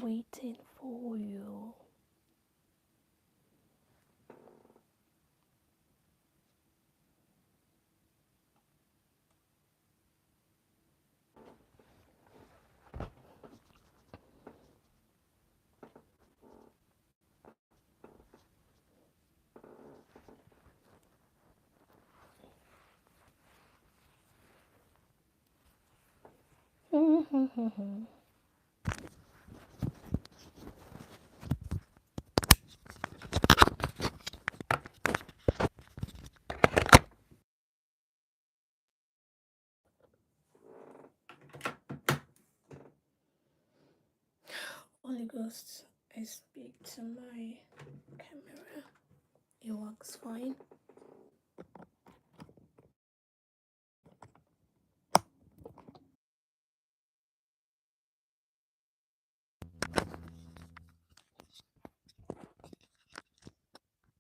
waiting for you. Holy Ghost, I speak to my camera. It works fine.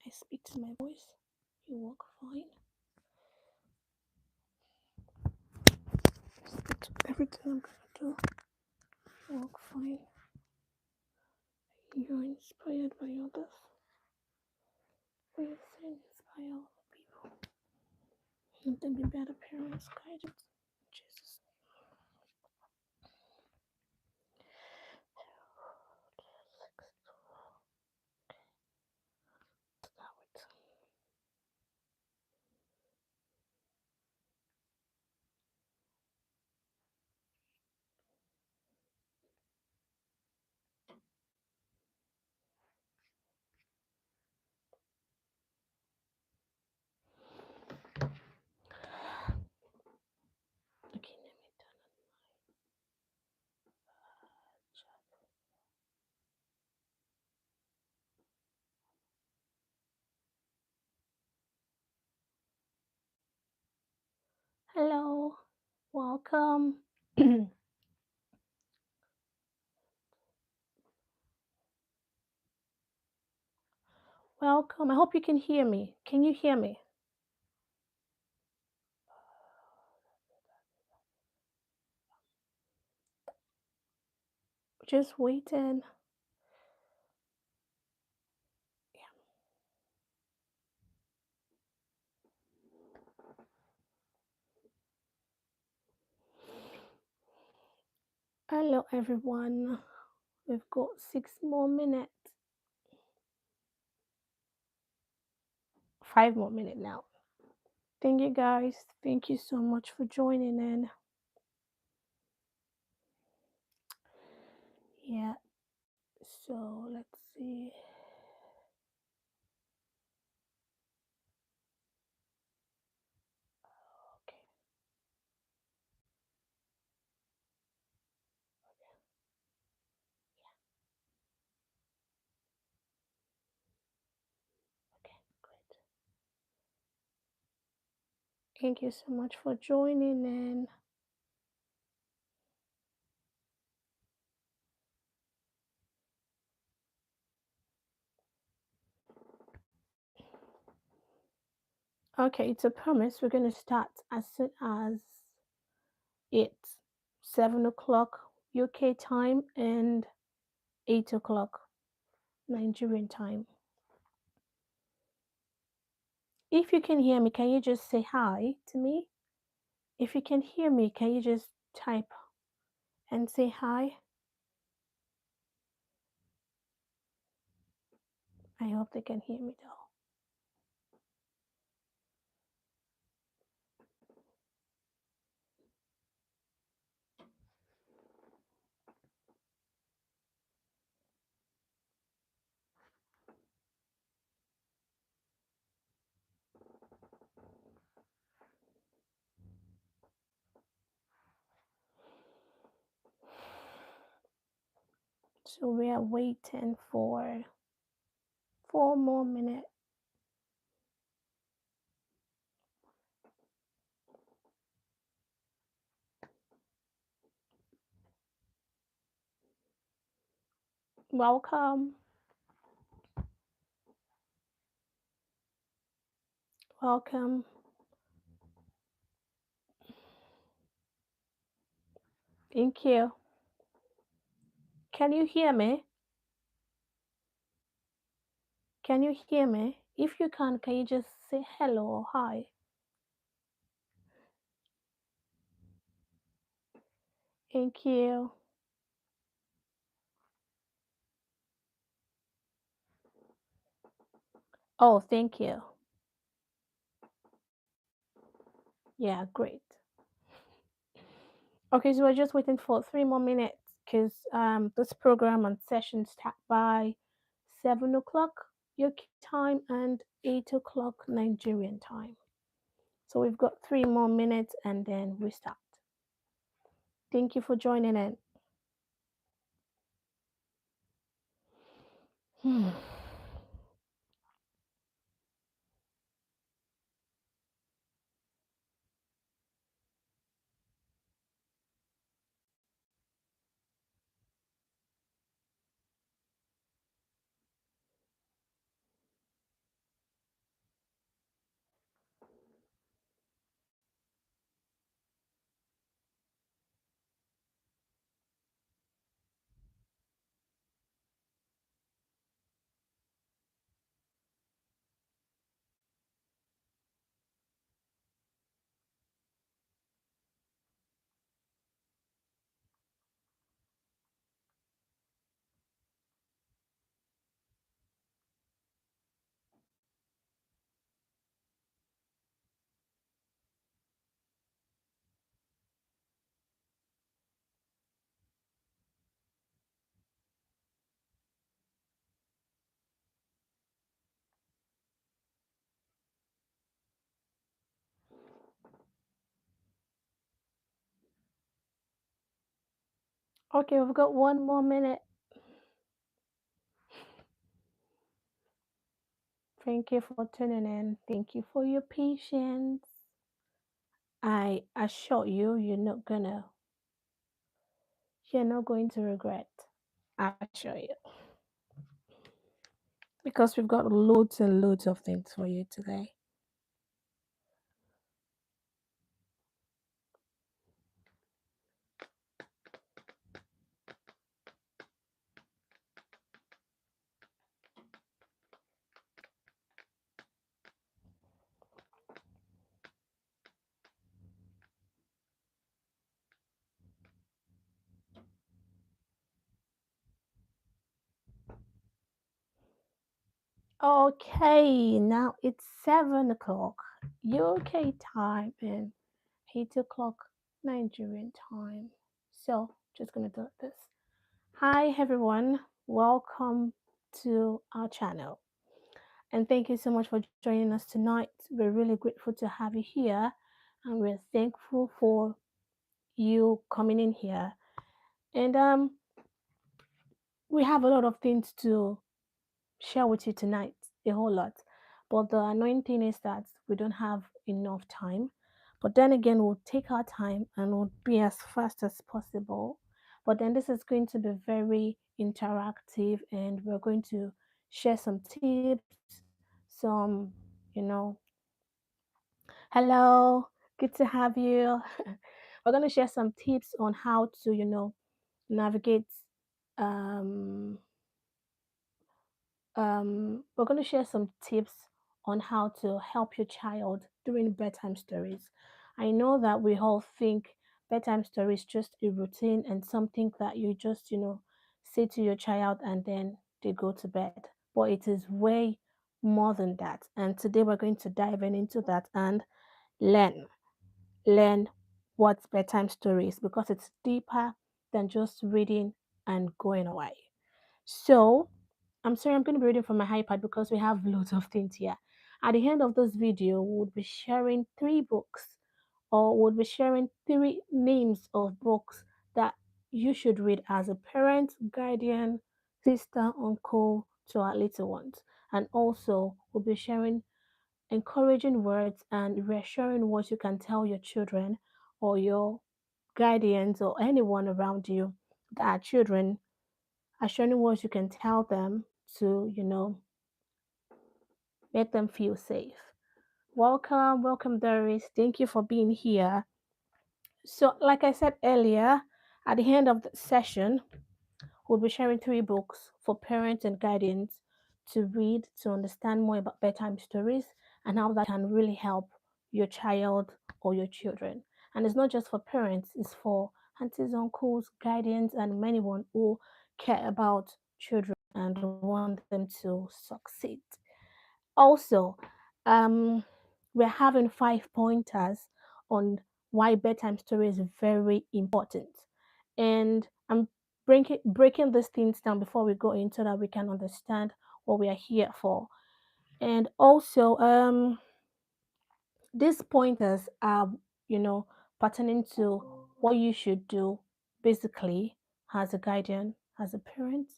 I speak to my voice. You work fine. I speak to everything I'm gonna do. You work fine. You're inspired by others. Please inspire other people. Let them be better parents, guidance. In Jesus' Okay, let me turn on chat. Hello, welcome. Welcome. I hope you can hear me. Can you hear me? Just waiting. Hello, everyone. We've got 6 more minutes. 5 more minutes now. Thank you, guys. Thank you so much for joining in. Yeah. So let's see. Okay. Okay, great. Thank you so much for joining in. Okay, it's a promise. We're going to start as soon as it's 7 o'clock UK time and 8 o'clock Nigerian time. If you can hear me, can you just say hi to me? If you can hear me, can you just type and say hi? I hope they can hear me though. So we are waiting for 4 more minutes. Welcome. Welcome. Thank you. Can you hear me? Can you hear me? If you can you just say hello or hi? Thank you. Oh, thank you. Yeah, great. Okay, so we're just waiting for 3 more minutes because this program and session start by 7 o'clock UK time and 8 o'clock Nigerian time. So we've got 3 more minutes and then we start. Thank you for joining in. Hmm. Okay, we've got 1 more minute. Thank you for tuning in. Thank you for your patience. I assure you, you're not going to regret. I assure you. Because we've got loads and loads of things for you today. Okay, now it's 7 o'clock UK time and 8 o'clock Nigerian time. So, just gonna do this. Hi everyone, welcome to our channel. And thank you so much for joining us tonight. We're really grateful to have you here and we're thankful for you coming in here. And we have a lot of things to share with you tonight, a whole lot. But the annoying thing is that we don't have enough time. But then again, we'll take our time and we'll be as fast as possible. But then this is going to be very interactive and we're going to share some tips, some, you know, hello, good to have you. We're going to share some tips on how to, navigate um we're going to share some tips on how to help your child during bedtime stories. I know that we all think bedtime stories just a routine and something that you just, say to your child and then they go to bed. But it is way more than that. And today we're going to dive into that and learn, learn what bedtime story is because it's deeper than just reading and going away. So, I'm sorry, I'm going to be reading from my iPad because we have loads of things here. At the end of this video, we'll be sharing 3 books or we'll be sharing 3 names of books that you should read as a parent, guardian, sister, uncle to our little ones. And also, we'll be sharing encouraging words and reassuring words you can tell your children or your guardians or anyone around you that are children, assuring words you can tell them to, make them feel safe. Welcome, welcome, Doris. Thank you for being here. So, like I said earlier, at the end of the session, We'll be sharing three books for parents and guardians to read to understand more about bedtime stories and how that can really help your child or your children. And it's not just for parents, it's for aunties, uncles, guardians, and anyone who care about children and want them to succeed. Also, um, we're having 5 pointers on why bedtime story is very important. And I'm breaking these things down before we go in so that we can understand what we are here for. And also, these pointers are, you know, pertaining to what you should do basically as a guardian, as a parent,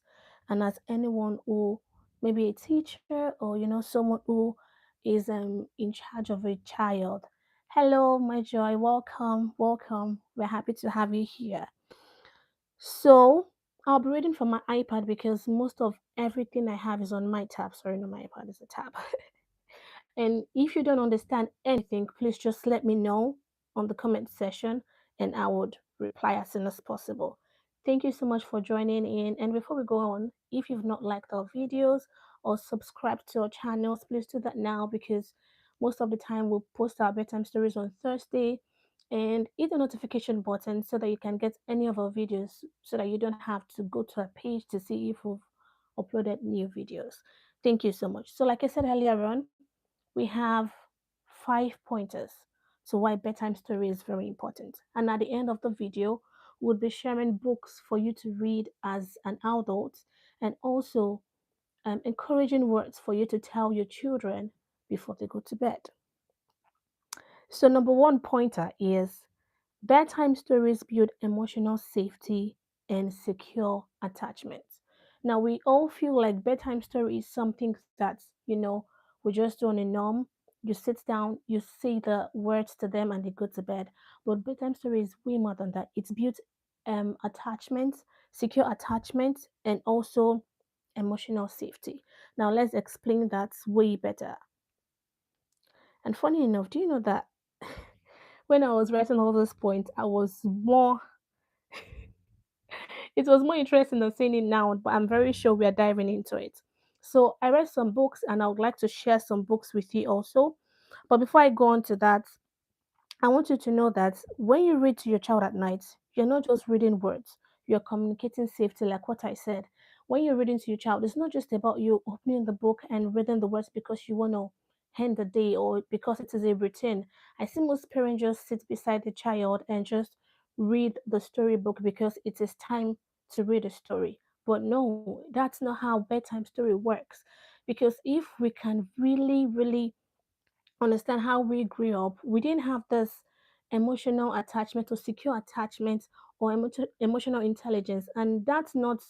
and as anyone who maybe a teacher or someone who is in charge of a child. Hello, my joy. Welcome, welcome. We're happy to have you here. So I'll be reading from my iPad because most of everything I have is on my tab. Sorry, no, my iPad is a tab. And if you don't understand anything, please just let me know on the comment section and I would reply as soon as possible. Thank you so much for joining in. And before we go on, if you've not liked our videos or subscribed to our channels, please do that now because most of the time we'll post our bedtime stories on Thursday. And hit the notification button so that you can get any of our videos so that you don't have to go to a page to see if we've uploaded new videos. Thank you so much. So, like I said earlier on, we have 5 pointers to why bedtime story is very important. And at the end of the video, we'll be sharing books for you to read as an adult and also encouraging words for you to tell your children before they go to bed. So, number one pointer is bedtime stories build emotional safety and secure attachment. Now, we all feel like bedtime story is something that, we just do on a norm. You sit down, you say the words to them, and they go to bed. But bedtime story is way more than that. It's built attachment, secure attachment, and also emotional safety. Now, let's explain that way better. And funny enough, do you know that when I was writing all those points, it was more interesting than saying it now, but I'm very sure we are diving into it. So I read some books and I would like to share some books with you also. But before I go on to that, I want you to know that when you read to your child at night, you're not just reading words, you're communicating safety, like what I said. When you're reading to your child, it's not just about you opening the book and reading the words because you want to end the day or because it is a routine. I see most parents just sit beside the child and just read the storybook because it is time to read a story. But no, that's not how bedtime story works. Because if we can really understand how we grew up, we didn't have this emotional attachment or secure attachment or emotional intelligence. And that's not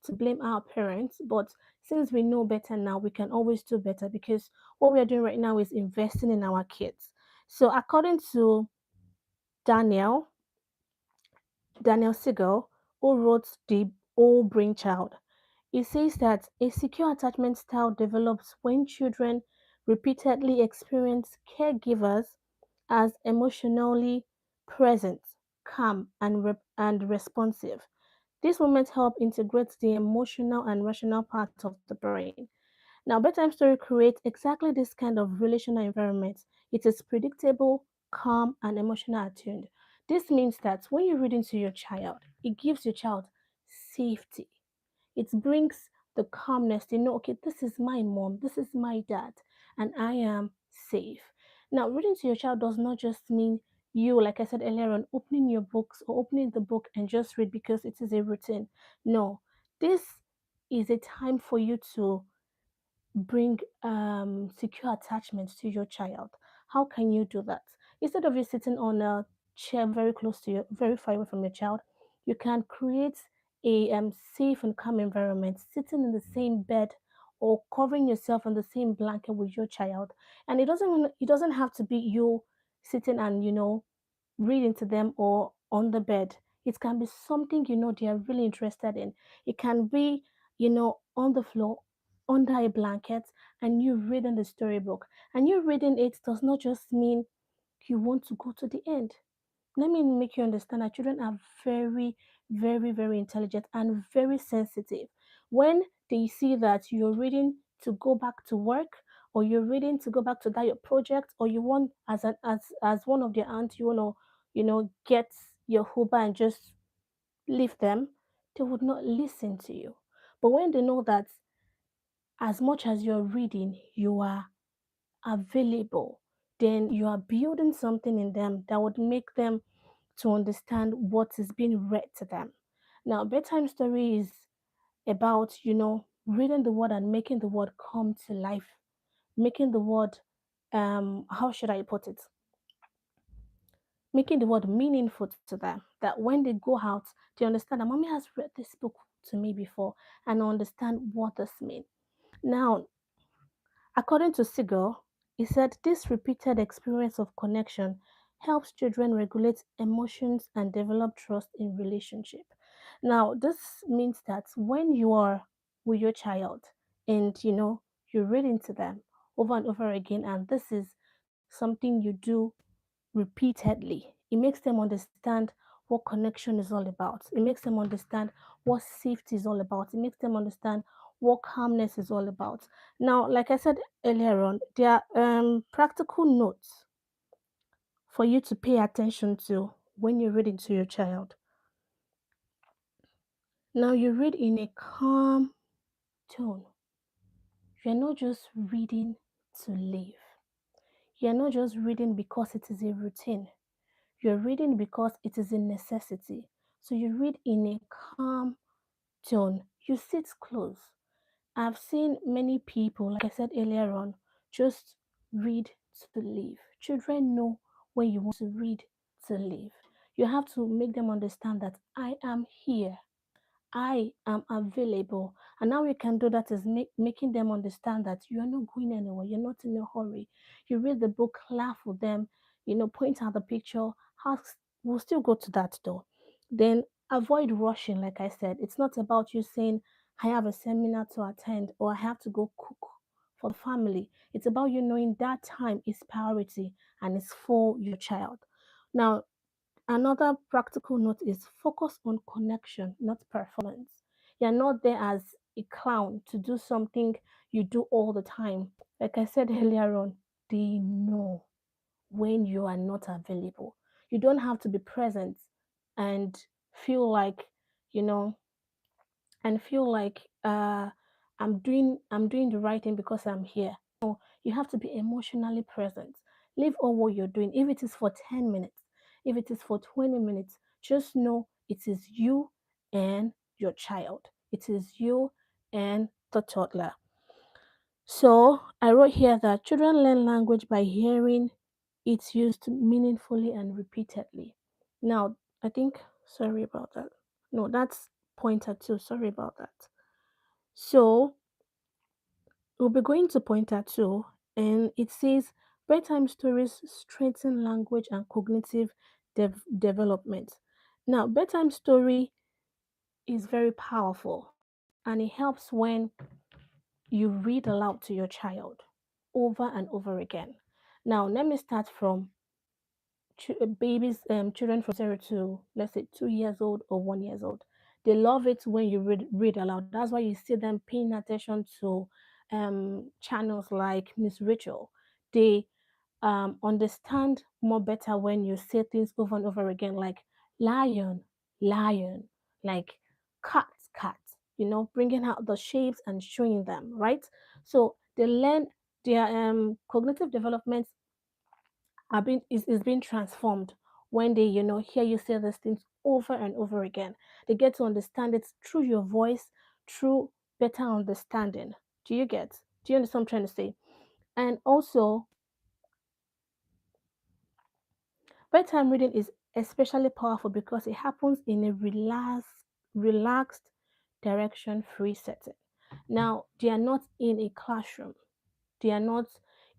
to blame our parents, but since we know better now, we can always do better because what we are doing right now is investing in our kids. So, according to Daniel, Daniel Siegel, who wrote The Old Brain Child, it says that a secure attachment style develops when children repeatedly experience caregivers as emotionally present, calm, and responsive. These moments help integrate the emotional and rational parts of the brain. Now, bedtime story creates exactly this kind of relational environment. It is predictable, calm, and emotional attuned. This means that when you're reading to your child, it gives your child safety. It brings the calmness to know, okay, this is my mom, this is my dad, and I am safe. Now, reading to your child does not just mean you, like I said earlier on, opening your books or opening the book and just read because it is a routine. No, this is a time for you to bring secure attachments to your child. How can you do that? Instead of you sitting on a chair very close to you, very far away from your child, you can create a safe and calm environment, sitting in the same bed or covering yourself in the same blanket with your child. And it doesn't have to be you sitting and reading to them or on the bed. It can be something they are really interested in. It can be on the floor under a blanket and you reading the storybook. And you reading it does not just mean you want to go to the end. let me make you understand that children are very, very, very intelligent and very sensitive. When they see that you're reading to go back to work, or you're reading to go back to that your project, or you want as one of their aunts, you wanna, get your Uber and just leave them, they would not listen to you. But when they know that as much as you're reading, you are available, then you are building something in them that would make them to understand what is being read to them. Now, bedtime story is about, reading the word and making the word come to life, making the word, how should I put it? Making the word meaningful to them. That when they go out, they understand that mommy has read this book to me before and I understand what this means. Now, according to Siegel, he said this repeated experience of connection helps children regulate emotions and develop trust in relationship. Now, this means that when you are with your child and you're reading to them over and over again, and this is something you do repeatedly, it makes them understand what connection is all about. It makes them understand what safety is all about. It makes them understand what calmness is all about. Now, like I said earlier on, there are practical notes for you to pay attention to when you're reading to your child. Now, you read in a calm tone. You're not just reading to live. You're not just reading because it is a routine. You're reading because it is a necessity. So you read in a calm tone. You sit close. I've seen many people, like I said earlier on, just read to live. Children know when you want to read to live. You have to make them understand that I am here. I am available. And how you can do that is making them understand that you are not going anywhere. You're not in a hurry. You read the book, laugh with them, point out the picture. Ask, we'll still go to that though. Then avoid rushing, like I said. It's not about you saying, I have a seminar to attend or I have to go cook for the family. It's about you knowing that time is priority and it's for your child. Now, another practical note is focus on connection, not performance. You're not there as a clown to do something you do all the time. Like I said earlier on, they know when you are not available. You don't have to be present and feel like, you know, and feel like I'm doing the right thing because I'm here. No, you have to be emotionally present. Leave all what you're doing. If it is for 10 minutes, if it is for 20 minutes, just know it is you and your child. It is you and the toddler. So I wrote here that children learn language by hearing it used meaningfully and repeatedly. Now, I think, sorry about that. No, that's pointer two. Sorry about that. So we'll be going to pointer two, and it says bedtime stories strengthen language and cognitive development. Now, bedtime story is very powerful, and it helps when you read aloud to your child over and over again. Now, let me start from babies, children from 0 to, let's say, 2 years old or 1 years old. They love it when you read aloud. That's why you see them paying attention to channels like Miss Rachel. They understand more better when you say things over and over again, like lion, lion, like cat, cat, bringing out the shapes and showing them, right? So they learn their cognitive development is being transformed when they hear you say these things over and over again. They get to understand it through your voice, through better understanding. Do you understand what I'm trying to say? And also, bedtime reading is especially powerful because it happens in a relaxed direction free setting. Now, they are not in a classroom. They are not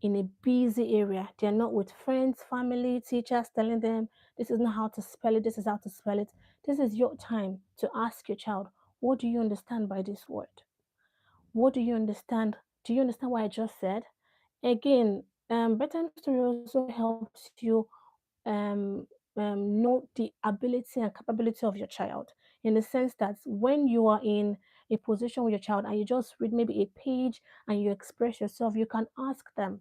in a busy area. They are not with friends, family, teachers telling them this is not how to spell it, this is how to spell it. This is your time to ask your child, what do you understand by this word? What do you understand? Do you understand what I just said? Again, bedtime story also helps you know the ability and capability of your child, in the sense that when you are in a position with your child and you just read maybe a page and you express yourself, you can ask them,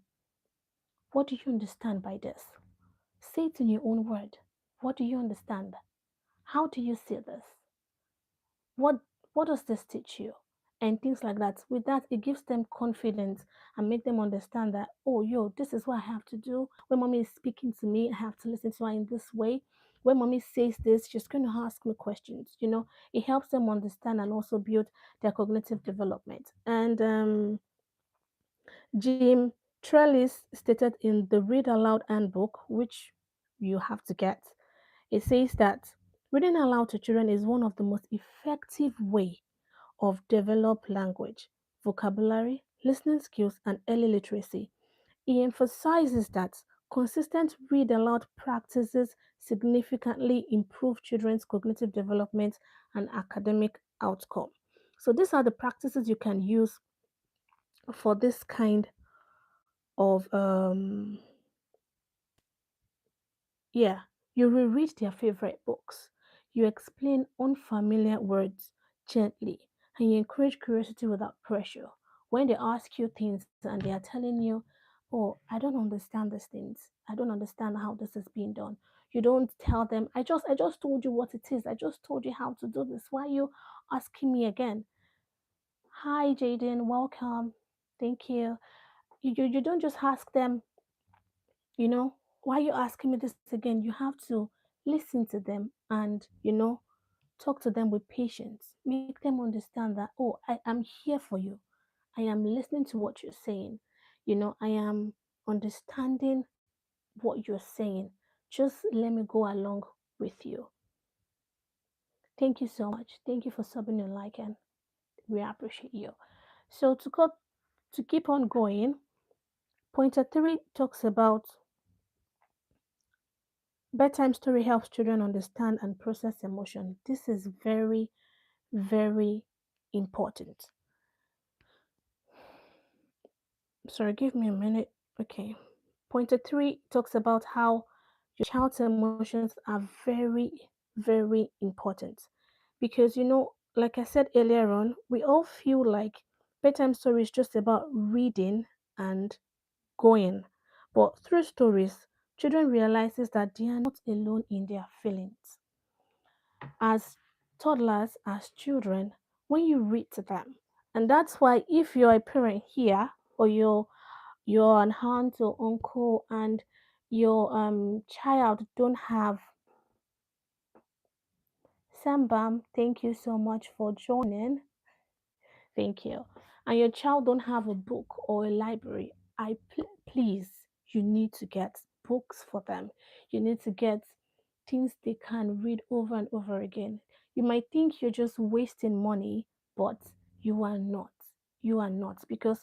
what do you understand by this? Say it in your own word. What do you understand? How do you see this? what what does this teach you? And things like that. With that, it gives them confidence and make them understand that, oh, yo, this is what I have to do. When mommy is speaking to me, I have to listen to her in this way. When mommy says this, she's going to ask me questions. It helps them understand and also build their cognitive development. And Jim Trellis stated in the Read Aloud Handbook, which you have to get, it says that reading aloud to children is one of the most effective way of develop language, vocabulary, listening skills, and early literacy. He emphasizes that consistent read aloud practices significantly improve children's cognitive development and academic outcome. So these are the practices you can use for this kind of yeah, you reread their favorite books. You explain unfamiliar words gently, and you encourage curiosity without pressure. When they ask you things and they are telling you, oh, I don't understand these things. I don't understand how this is being done. You don't tell them, I just told you what it is. I just told you how to do this. Why are you asking me again? Hi, Jaden, welcome. Thank you. You don't just ask them, why are you asking me this again? You have to listen to them and, talk to them with patience. Make them understand that, oh, I am here for you. I am listening to what you're saying. I am understanding what you're saying. Just let me go along with you. Thank you so much. Thank you for subbing your like, and we appreciate you. So to keep on going, pointer three talks about bedtime story helps children understand and process emotion. This is very, very important. Sorry, give me a minute. Okay. Pointer three talks about how your child's emotions are very, very important. Because, like I said earlier on, we all feel like bedtime story is just about reading and going. But through stories, children realizes that they are not alone in their feelings. As toddlers, as children, when you read to them, and that's why if you're a parent here, or you're an aunt or uncle, and your child don't have Sambam, thank you so much for joining. Thank you. And your child don't have a book or a library, please, you need to get books for them. You need to get things they can read over and over again. You might think you're just wasting money, but you are not. You are not, because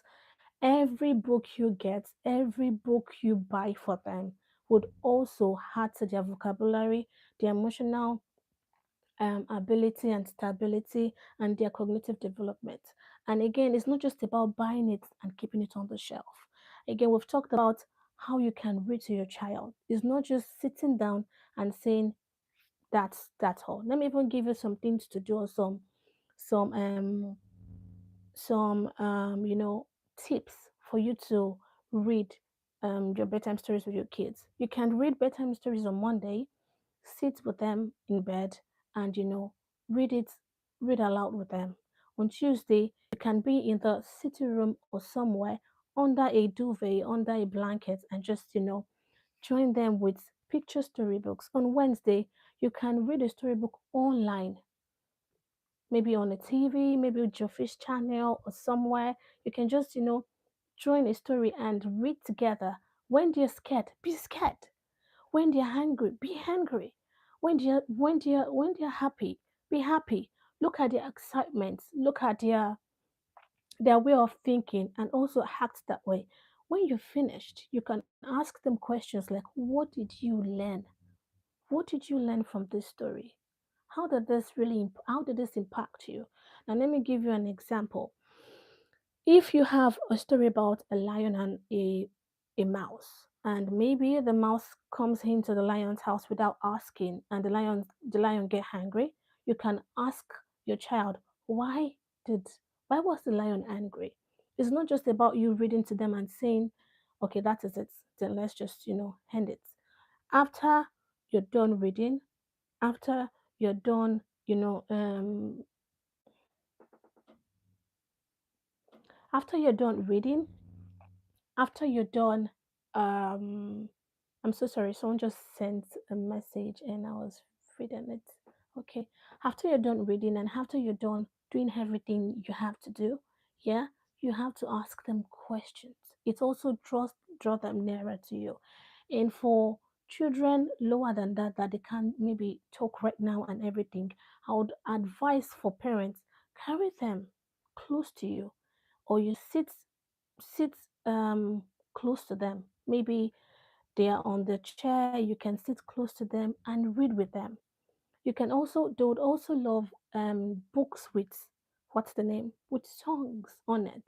every book you get, every book you buy for them would also add to their vocabulary, their emotional ability and stability, and their cognitive development. And again, it's not just about buying it and keeping it on the shelf. Again, we've talked about how you can read to your child. It's not just sitting down and saying that's all. Let me even give you some things to do, or some tips for you to read your bedtime stories with your kids. You can read bedtime stories on Monday, sit with them in bed, and read it read aloud with them. On Tuesday, you can be in the sitting room or somewhere under a duvet, under a blanket, and just join them with picture storybooks. On Wednesday, you can read a storybook online, maybe on a TV, maybe with your fish channel or somewhere. You can just join a story and read together. When they're scared, be scared. When they're hungry, be hungry. When they're happy, be happy. Look at their excitement. Look at their way of thinking, and also act that way. When you're finished, you can ask them questions like, "What did you learn? What did you learn from this story? How did this impact you?" Now, let me give you an example. If you have a story about a lion and a mouse, and maybe the mouse comes into the lion's house without asking, and the lion get hungry. You can ask your child, why did why was the lion angry? It's not just about you reading to them and saying, okay, that is it, then let's just end it. After you're done reading, after you're done you know after you're done reading, after you're done um I'm so sorry, someone just sent a message and I was reading it. Okay. After you're done reading and after you're done doing everything you have to do, yeah, you have to ask them questions. It also draw them nearer to you. And for children lower than that, that they can't maybe talk right now and everything, I would advise for parents, carry them close to you, or you sit close to them. Maybe they are on the chair, you can sit close to them and read with them. You can also, they would also love books with, what's the name? With songs on it.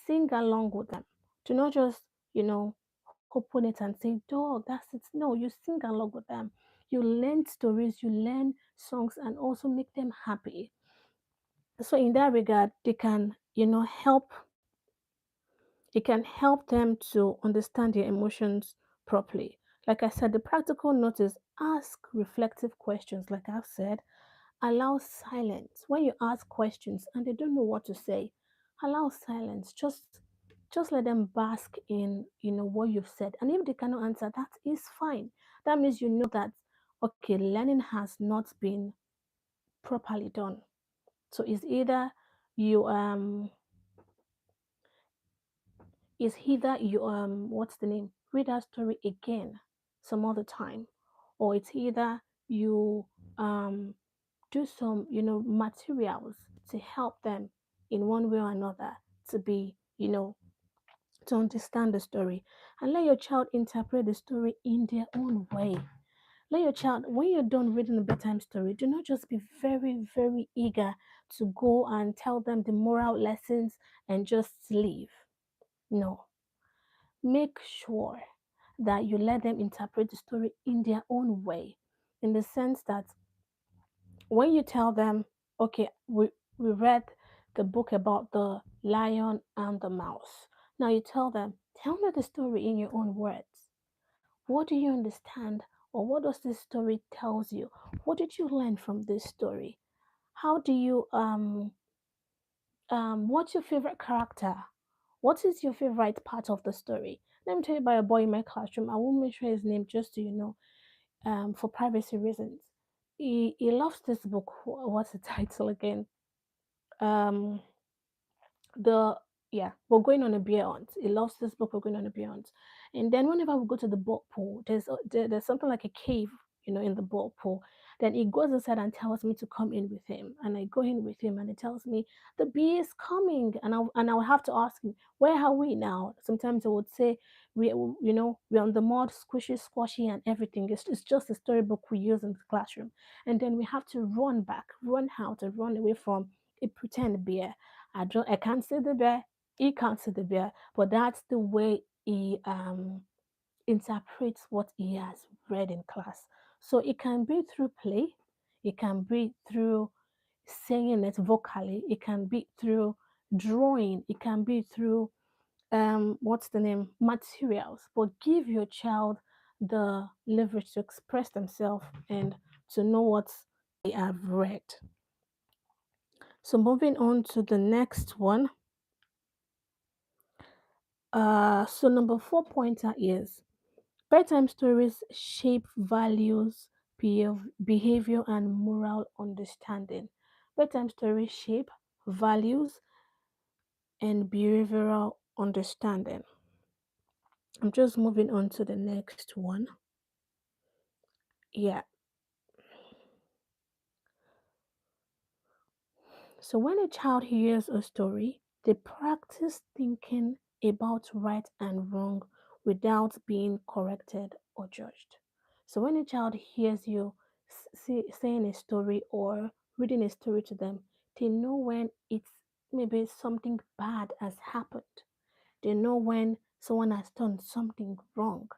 Sing along with them. Do not just, open it and say, dog, that's it. No, you sing along with them. You learn stories, you learn songs, and also make them happy. So in that regard, they can, it can help them to understand their emotions properly. Like I said, the practical note is ask reflective questions. Like I've said, allow silence. When you ask questions and they don't know what to say, allow silence. Just let them bask in what you've said. And if they cannot answer, that is fine. That means you know that okay, learning has not been properly done. So it's either you is either you what's the name, read that story again some other time, or it's either you um do some materials to help them in one way or another to be to understand the story, and let your child interpret the story in their own way. Let your child, when you're done reading a bedtime story, do not just be very very eager to go and tell them the moral lessons and just leave. No, make sure that you let them interpret the story in their own way, in the sense that when you tell them, okay, we read the book about the lion and the mouse. Now you tell them, tell me the story in your own words. What do you understand? Or what does this story tells you? What did you learn from this story? How do you what's your favorite character? What is your favorite part of the story? Let me tell you about a boy in my classroom. I won't mention his name just to for privacy reasons. He loves this book. What's the title again? Um, the yeah, we're going on a beer hunt. He loves this book. We're going on a beer hunt, and then whenever we go to the boat pool, there's something like a cave, in the boat pool. Then he goes inside and tells me to come in with him, and I go in with him, and he tells me the beer is coming, and I'll have to ask him, where are we now? Sometimes I would say we're on the mud, squishy, squashy, and everything. It's just a storybook we use in the classroom, and then we have to run back, run out, and run away from a pretend bear. I can't see the bear. He can't see the bear, but that's the way he interprets what he has read in class. So it can be through play, it can be through saying it vocally, it can be through drawing, it can be through what's the name, materials. But give your child the leverage to express themselves and to know what they have read. So moving on to the next one. So number four pointer is bedtime stories shape values, behavior, and moral understanding. Bedtime stories shape values and behavioral understanding. I'm just moving on to the next one. Yeah. So when a child hears a story, they practice thinking about right and wrong without being corrected or judged. So when a child hears you saying a story or reading a story to them, they know when it's maybe something bad has happened. They know when someone has done something wrong.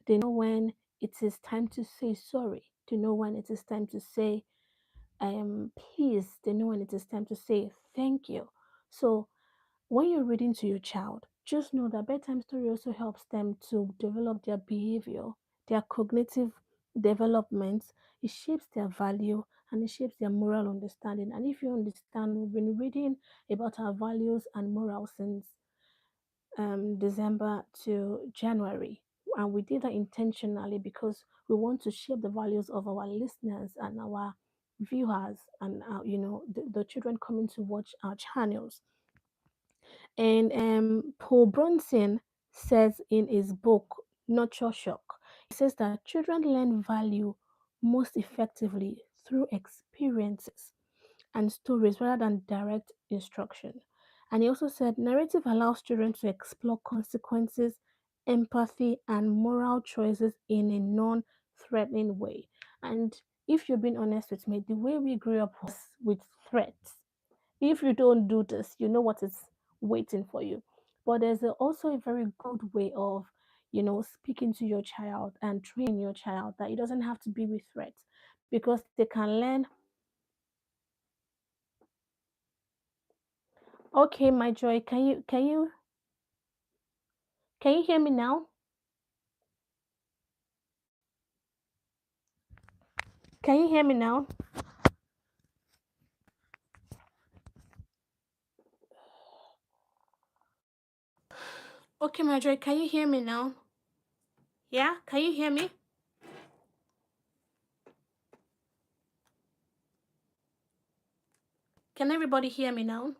They know when it is time to say sorry. They know when it is time to say please. They know when it is time to say thank you. So when you're reading to your child, just know that bedtime story also helps them to develop their behavior, their cognitive development. It shapes their value and it shapes their moral understanding. And if you understand, we've been reading about our values and morals since December to January. And we did that intentionally because we want to shape the values of our listeners and our viewers and the children coming to watch our channels. And Paul Brunson says in his book, Nurture Shock, he says that children learn value most effectively through experiences and stories rather than direct instruction. And he also said narrative allows children to explore consequences, empathy, and moral choices in a non threatening way. And if you're being honest with me, the way we grew up was with threats. If you don't do this, you know what is waiting for you. But there's also a very good way of, speaking to your child and training your child that it doesn't have to be with threats because they can learn. Okay, my joy, can you hear me now? Can you hear me now? Okay, my joy, can you hear me now? Yeah, can you hear me? Can everybody hear me now?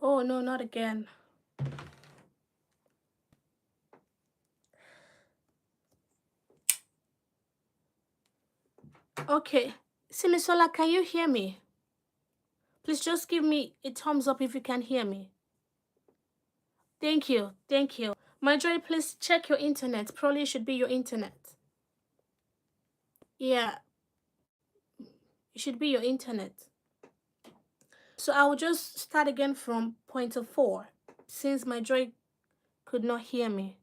Oh no, not again. Okay, Simisola, can you hear me? Please just give me a thumbs up if you can hear me. Thank you, thank you. My joy, please check your internet. Probably should be your internet. Yeah, it should be your internet. So I will just start again from point of four, since my joy could not hear me.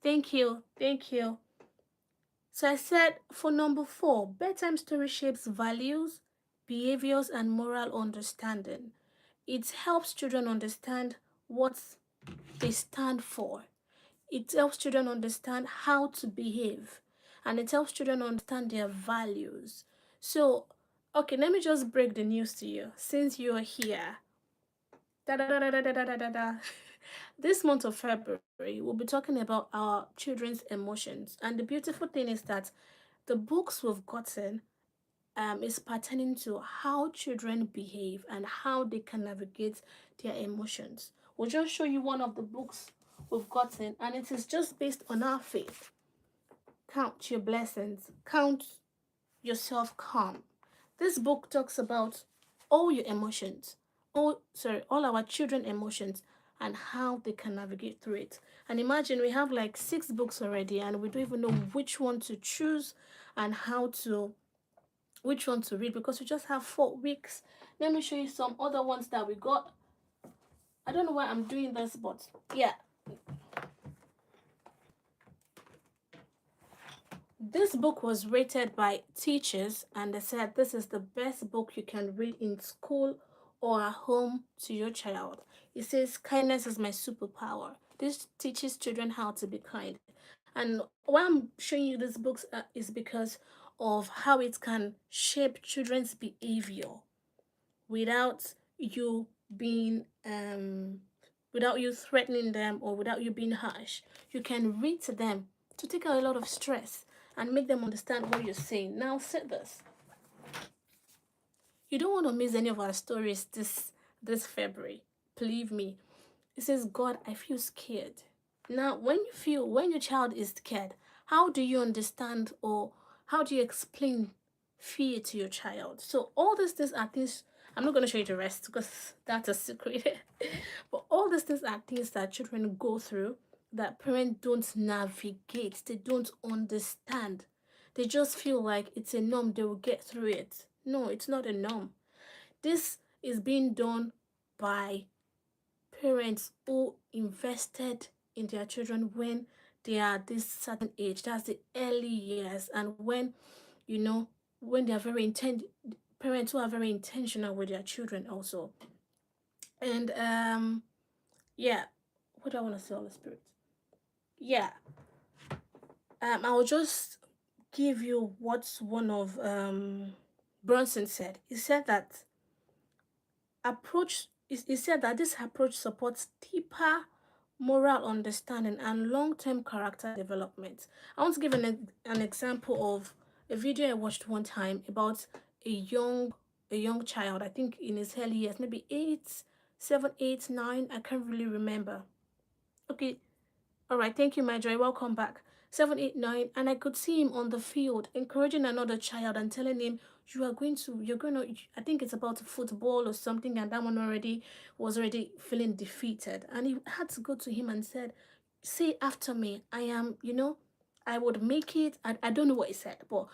Thank you, thank you. So I said for number four, bedtime story shapes values, behaviors, and moral understanding. It helps children understand what they stand for. It helps children understand how to behave, and it helps children understand their values. So, okay, let me just break the news to you since you are here. Da, da, da, da, da, da, da, da, da. This month of February, we'll be talking about our children's emotions. And the beautiful thing is that the books we've gotten is pertaining to how children behave and how they can navigate their emotions. We'll just show you one of the books we've gotten, and it is just based on our faith. Count your blessings, count yourself calm. This book talks about all your emotions, all our children emotions and how they can navigate through it. And imagine we have like 6 books already and we don't even know which one to choose and how to which one to read because we just have 4 weeks. Let me show you some other ones that we got. I don't know why I'm doing this, but yeah, this book was rated by teachers and they said this is the best book you can read in school or at home to your child. It says kindness is my superpower. This teaches children how to be kind. And why I'm showing you these books is because of how it can shape children's behavior without you being without you threatening them or without you being harsh. You can read to them to take out a lot of stress and make them understand what you're saying. Now say this. You don't want to miss any of our stories this February. Believe me. It says, God, I feel scared. Now, when your child is scared, how do you understand or how do you explain fear to your child? So all these things are things, I'm not going to show you the rest because that's a secret. But all these things are things that children go through that parents don't navigate, they don't understand. They just feel like it's a norm, they will get through it. No, it's not a norm. This is being done by parents who invested in their children when they are this certain age. That's the early years, and when you know when they are very parents who are very intentional with their children also. And yeah, what do I want to say, Holy Spirit? Yeah, I'll just give you what one of Bronson said. He said that he said that this approach supports deeper moral understanding and long-term character development. I want to give an example of a video I watched one time about a young a young child, I think in his early years, maybe 7, 8, 9, I can't really remember. Okay, all right, thank you, my joy. Welcome back. 7, 8, 9, and I could see him on the field encouraging another child and telling him, you're going to, I think it's about football or something, and that one was already feeling defeated. And he had to go to him and said, say after me, I am, I would make it. I don't know what he said, but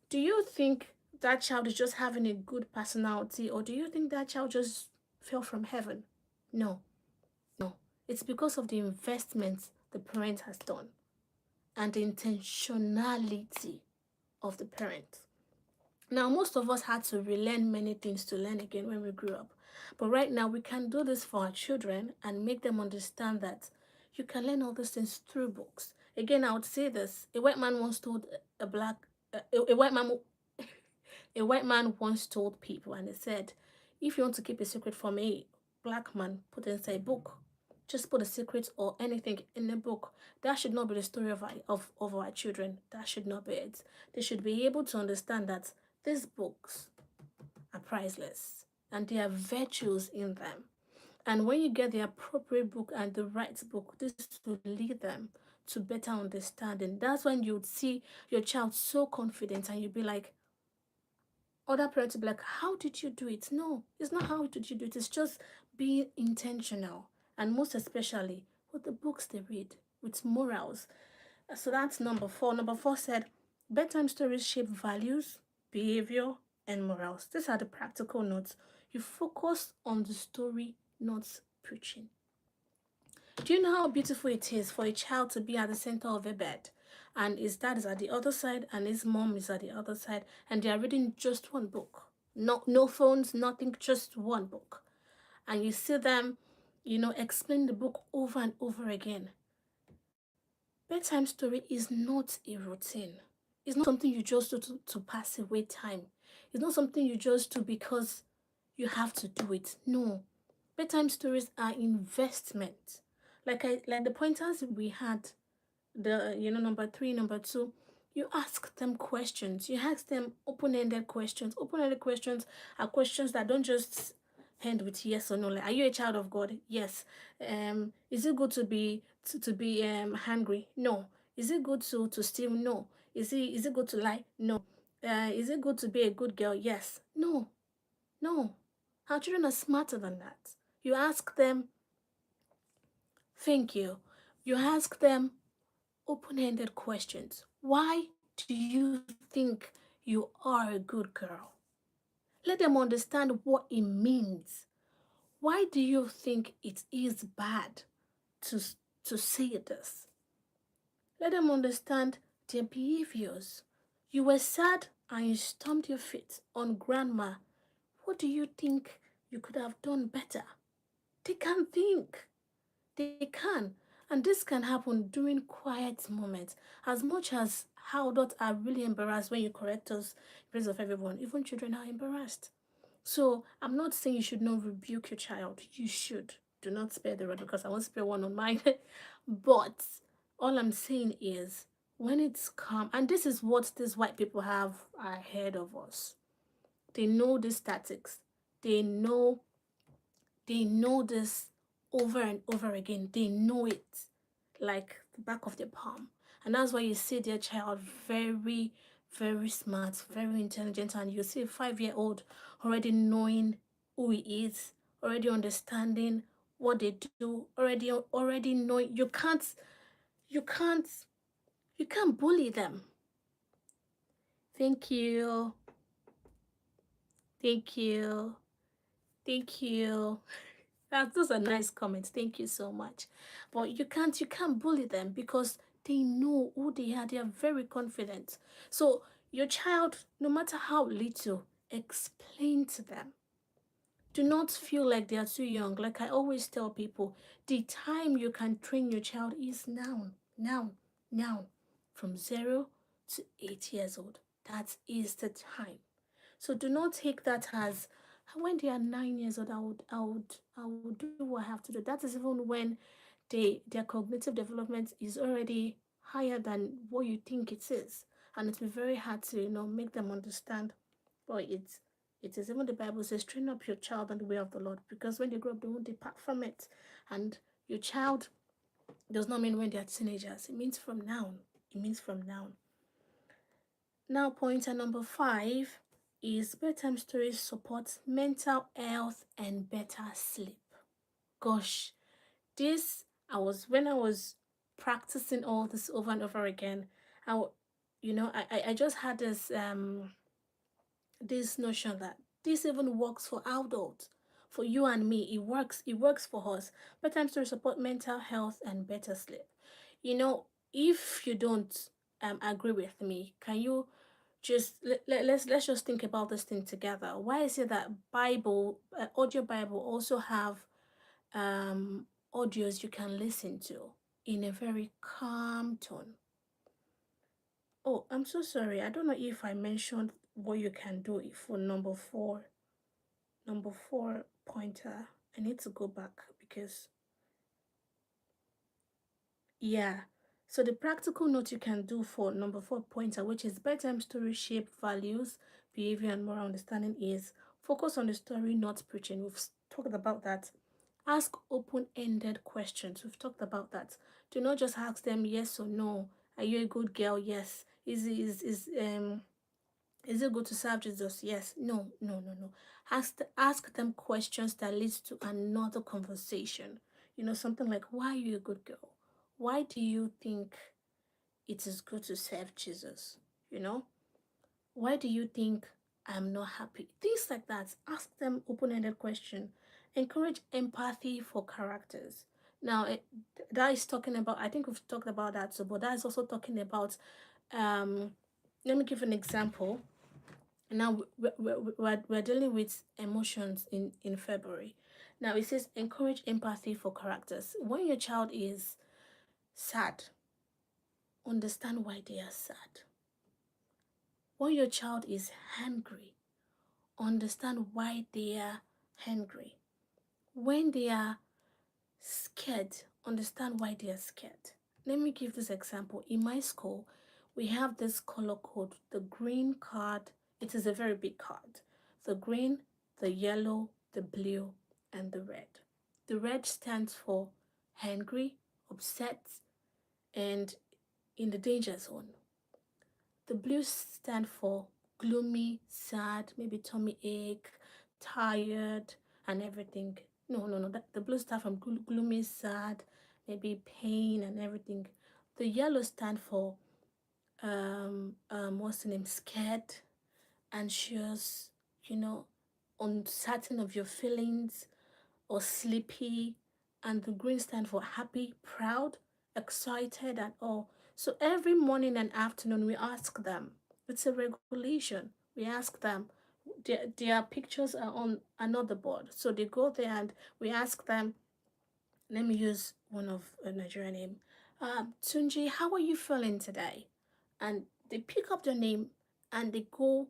do you think that child is just having a good personality, or do you think that child just fell from heaven? No, no. It's because of the investments the parent has done and the intentionality of the parent. Now, most of us had to relearn many things to learn again when we grew up. But right now, we can do this for our children and make them understand that you can learn all these things through books. Again, I would say this. A white man once told a black, a white man a white man once told people, and he said, if you want to keep a secret from a black man, put it inside a book. Just put a secret or anything in a book. That should not be the story of our children. That should not be it. They should be able to understand that these books are priceless and there are virtues in them. And when you get the appropriate book and the right book, this will lead them to better understanding. That's when you'd see your child so confident and you'd be like, other parents will be like, how did you do it? No, it's not how did you do it. It's just being intentional. And most especially with the books they read, with morals. So that's number 4. Number 4 said, bedtime stories shape values, behavior, and morals. These are the practical notes. You focus on the story, not preaching. Do you know how beautiful it is for a child to be at the center of a bed and his dad is at the other side and his mom is at the other side and they are reading just one book? No phones, nothing, just one book. And you see them, explain the book over and over again. Bedtime story is not a routine. It's not something you just do to pass away time. It's not something you just do because you have to do it. No. Bedtime stories are investment. Like the pointers we had, the number 3, number 2, you ask them questions. You ask them open-ended questions. Open-ended questions are questions that don't just end with yes or no. Like, are you a child of God? Yes. Is it good to be hungry? No. Is it good to steal? No. Is it good to lie? No. Is it good to be a good girl? Yes. No. No. Our children are smarter than that. You ask them, thank you. You ask them open-ended questions. Why do you think you are a good girl? Let them understand what it means. Why do you think it is bad to, to say this? Let them understand their behaviors. You were sad and you stomped your feet on grandma. What do you think you could have done better? They can think. They can. And this can happen during quiet moments. As much as how adults are really embarrassed when you correct us in presence of everyone, even children are embarrassed. So I'm not saying you should not rebuke your child. You should. Do not spare the rod because I won't spare one on mine. But all I'm saying is when it's calm, and this is what these white people have ahead of us. They know these tactics. They know this over and over again. They know it like the back of their palm. And that's why you see their child very, very smart, very intelligent. And you see a 5-year-old already knowing who he is, already understanding what they do, already knowing. You can't, you can't bully them. Thank you. Thank you. Thank you. Those are nice comments. Thank you so much. But you can't bully them because they know who they are. They are very confident. So your child, no matter how little, explain to them. Do not feel like they are too young. Like I always tell people, the time you can train your child is now, now, now, from 0 to 8 years old. That is the time. So do not take that as when they are 9 years old, I would do what I have to do. That is even when their cognitive development is already higher than what you think it is. And it's very hard to, make them understand. But it is even the Bible says, train up your child in the way of the Lord, because when they grow up, they won't depart from it. And your child does not mean when they are teenagers. It means from now. It means from now. Now, pointer number 5 is bedtime stories support mental health and better sleep. Gosh, this when I was practicing all this over and over again, I just had this notion that this even works for adults. For you and me, it works for us. Bedtime stories support mental health and better sleep. If you don't agree with me, can you just let's just think about this thing together. Why is it that audio Bible also have audios you can listen to in a very calm tone? Oh, I'm so sorry. I don't know if I mentioned what you can do for number four pointer. I need to go back because yeah. So the practical note you can do for number 4 pointer, which is bedtime story shape values, behavior, and moral understanding, is focus on the story, not preaching. We've talked about that. Ask open-ended questions. We've talked about that. Do not just ask them yes or no. Are you a good girl? Yes. Is it good to serve Jesus? Yes. No, no, no, no. Ask them questions that leads to another conversation. Something like, why are you a good girl? Why do you think it is good to serve Jesus? You know? Why do you think I'm not happy? Things like that. Ask them open-ended question. Encourage empathy for characters. Now, that is talking about, I think we've talked about that too, but that is also talking about, um, let me give an example. Now we're dealing with emotions in February. Now it says encourage empathy for characters. When your child is sad, understand why they are sad. When your child is hungry, understand why they are hungry. When they are scared, understand why they are scared. Let me give this example. In my school, we have this color code, the green card. It is a very big card. The green, the yellow, the blue, and the red. The red stands for angry, upset, and in the danger zone. The blue stand for gloomy, sad, maybe tummy ache, tired, and everything. No, no, no. The blue stand from gloomy, sad, maybe pain and everything. The yellow stand for what's the name? Scared, anxious, uncertain of your feelings, or sleepy, and the green stand for happy, proud, excited, and all. So every morning and afternoon, we ask them. It's a regulation. We ask them. Their pictures are on another board. So they go there and we ask them. Let me use one of a Nigerian name. Tunji, how are you feeling today? And they pick up their name and they go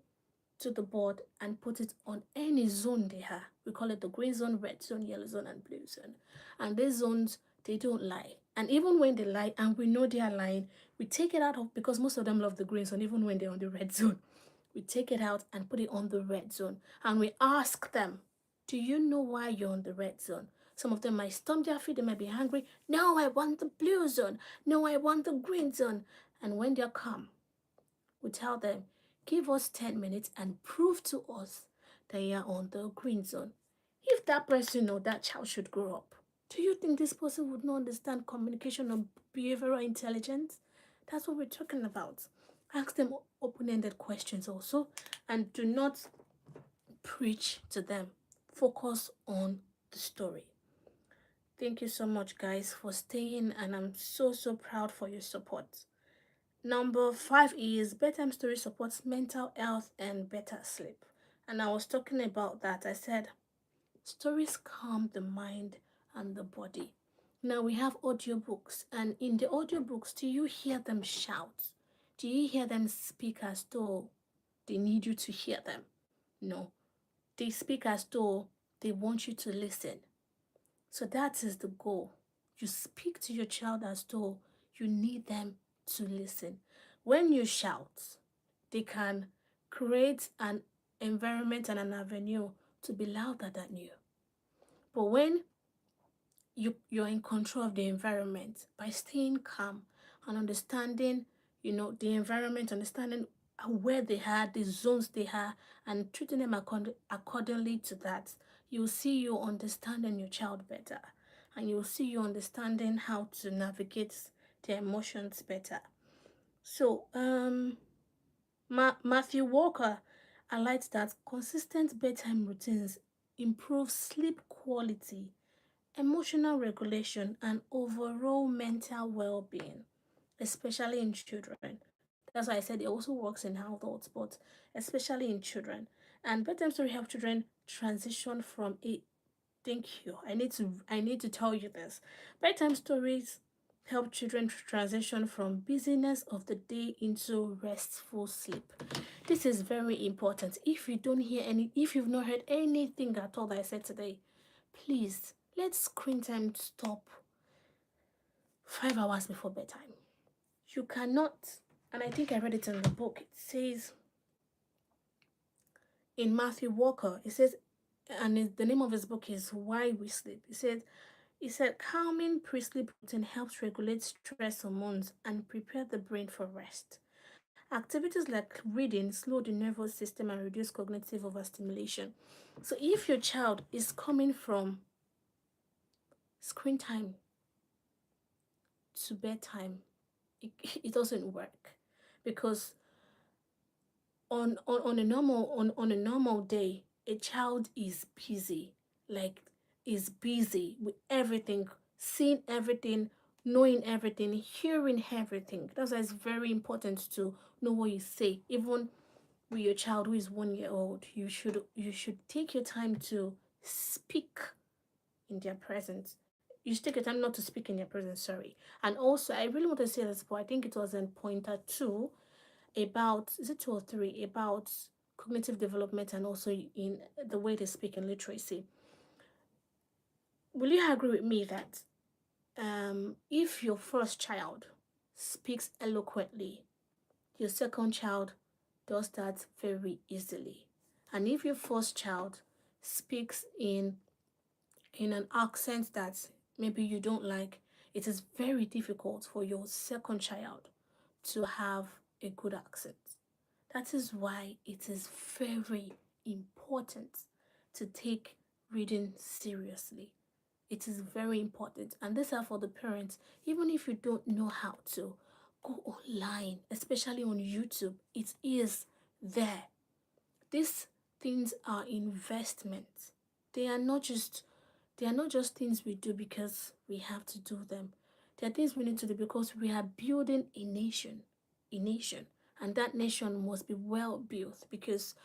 to the board and put it on any zone they have. We call it the green zone, red zone, yellow zone, and blue zone. And these zones, they don't lie. And even when they lie and we know they are lying, we take it out of, because most of them love the green zone, even when they're on the red zone. We take it out and put it on the red zone. And we ask them, do you know why you're on the red zone? Some of them might stomp their feet, they might be hungry. No, I want the blue zone. No, I want the green zone. And when they're calm, we tell them, give us 10 minutes and prove to us that you are on the green zone. If that person or that child should grow up, do you think this person would not understand communication or behavioral intelligence? That's what we're talking about. Ask them open-ended questions also, and do not preach to them. Focus on the story. Thank you so much, guys, for staying, and I'm so, so proud for your support. Number five is bedtime story supports mental health and better sleep. And I was talking about that. I said stories calm the mind and the body. Now we have audiobooks, and in the audiobooks, do you hear them shout? Do you hear them speak as though they need you to hear them? No, they speak as though they want you to listen. So that is the goal. You speak to your child as though you need them to listen. When you shout, they can create an environment and an avenue to be louder than you. But when you're in control of the environment by staying calm and understanding, the environment, understanding where they are, the zones they are, and treating them accordingly to that, you'll see you understanding your child better, and you'll see you understanding how to navigate their emotions better. So, Matthew Walker highlights that consistent bedtime routines improve sleep quality, emotional regulation, and overall mental well-being, especially in children. That's why I said it also works in adults, but especially in children. And bedtime story help children transition from a thank you. I need to tell you this. Bedtime stories help children transition from busyness of the day into restful sleep. This is very important. If you've not heard anything at all that I said today, please let screen time stop 5 hours before bedtime. You cannot, and I think I read it in the book. It says in Matthew Walker, it says, and the name of his book is Why We Sleep. He said calming pre-sleep routine helps regulate stress hormones and prepare the brain for rest. Activities like reading slow the nervous system and reduce cognitive overstimulation. So if your child is coming from screen time to bedtime, it doesn't work, because on a normal day, a child is busy, like is busy with everything, seeing everything, knowing everything, hearing everything. That's why it's very important to know what you say. Even with your child who is 1 year old, you should take your time to speak in their presence. You should take your time not to speak in their presence, sorry. And also, I really want to say this, but I think it was in pointer two, about, is it two or three, about cognitive development and also in the way they speak in literacy. Will you agree with me that if your first child speaks eloquently, your second child does that very easily? And if your first child speaks in an accent that maybe you don't like, it is very difficult for your second child to have a good accent. That is why it is very important to take reading seriously. It is very important. And these are for the parents. Even if you don't know how to, go online, especially on YouTube. It is there. These things are investments. They are not just they are not just things we do because we have to do them. They are things we need to do because we are building a nation. A nation. And that nation must be well built, because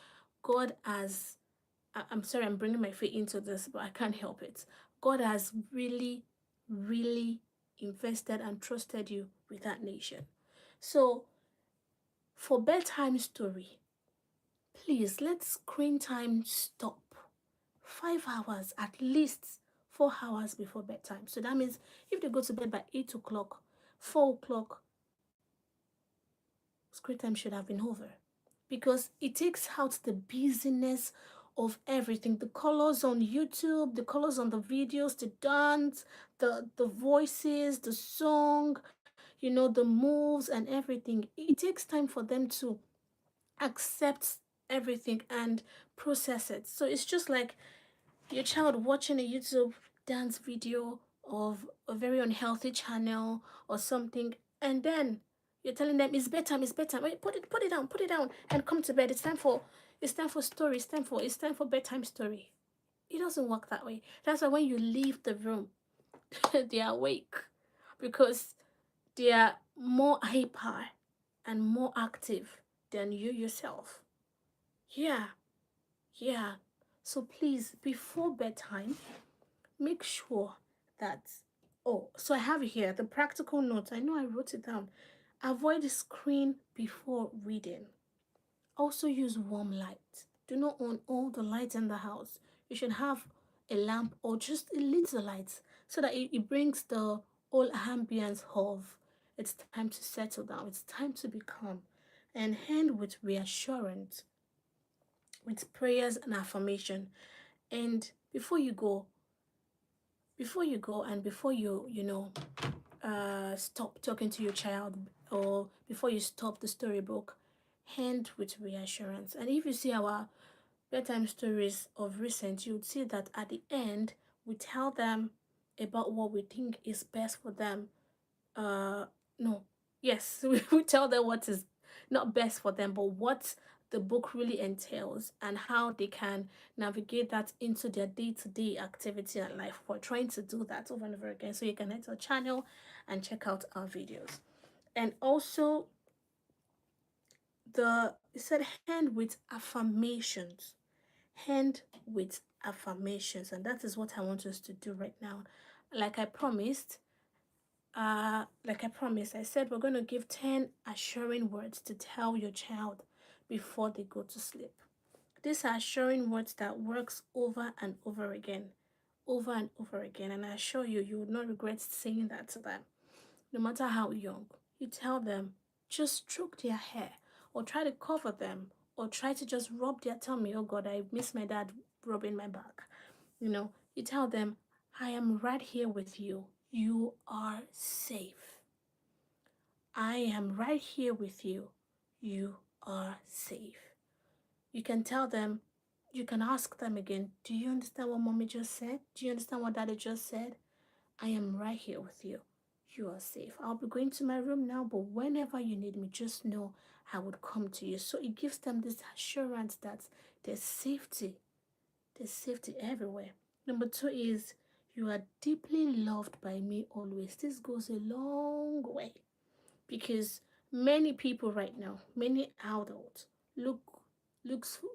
God has, I'm sorry, I'm bringing my feet into this, but I can't help it. God has really, really invested and trusted you with that nation. So, for bedtime story, please let screen time stop. 5 hours, at least 4 hours before bedtime. So that means if they go to bed by 8 o'clock, 4 o'clock, screen time should have been over, because it takes out the busyness of everything, the colors on YouTube, the colors on the videos, the dance, the voices, the song, the moves and everything. It takes time for them to accept everything and process it. So it's just like your child watching a YouTube dance video of a very unhealthy channel or something, and then you're telling them it's bedtime. Wait, put it down, and come to bed. It's time for story. It's time for bedtime story. It doesn't work that way. That's why when you leave the room, they are awake because they are more hyper and more active than you yourself. Yeah, yeah. So please, before bedtime, make sure that. Oh, so I have here the practical notes. I know I wrote it down. Avoid the screen before reading. Also use warm light. Do not on all the lights in the house. You should have a lamp or just a little light so that it brings the whole ambience of it's time to settle down, it's time to be calm. And end with reassurance, with prayers and affirmation. And before you stop talking to your child, or before you stop the storybook, end with reassurance. And if you see our bedtime stories of recent, you would see that at the end, we tell them about what we think is best for them. No, yes, we tell them what is not best for them, but what the book really entails and how they can navigate that into their day-to-day activity and life. We're trying to do that over and over again. So you can head to our channel and check out our videos. And also the it said hand with affirmations. Hand with affirmations, and that is what I want us to do right now. Like I promised, I said we're going to give 10 assuring words to tell your child before they go to sleep. These are assuring words that works over and over again, over and over again, and I assure you, you would not regret saying that to them. No matter how young, you tell them, just stroke their hair, or try to cover them, or try to just rub their tummy. Oh God, I miss my dad rubbing my back. You tell them, I am right here with you. You are safe. I am right here with you. You are safe. You can tell them, you can ask them again, do you understand what mommy just said? Do you understand what daddy just said? I am right here with you. You are safe. I'll be going to my room now, but whenever you need me, just know I would come to you. So it gives them this assurance that there's safety. There's safety everywhere. Number two is you are deeply loved by me always. This goes a long way because many people right now, many adults, look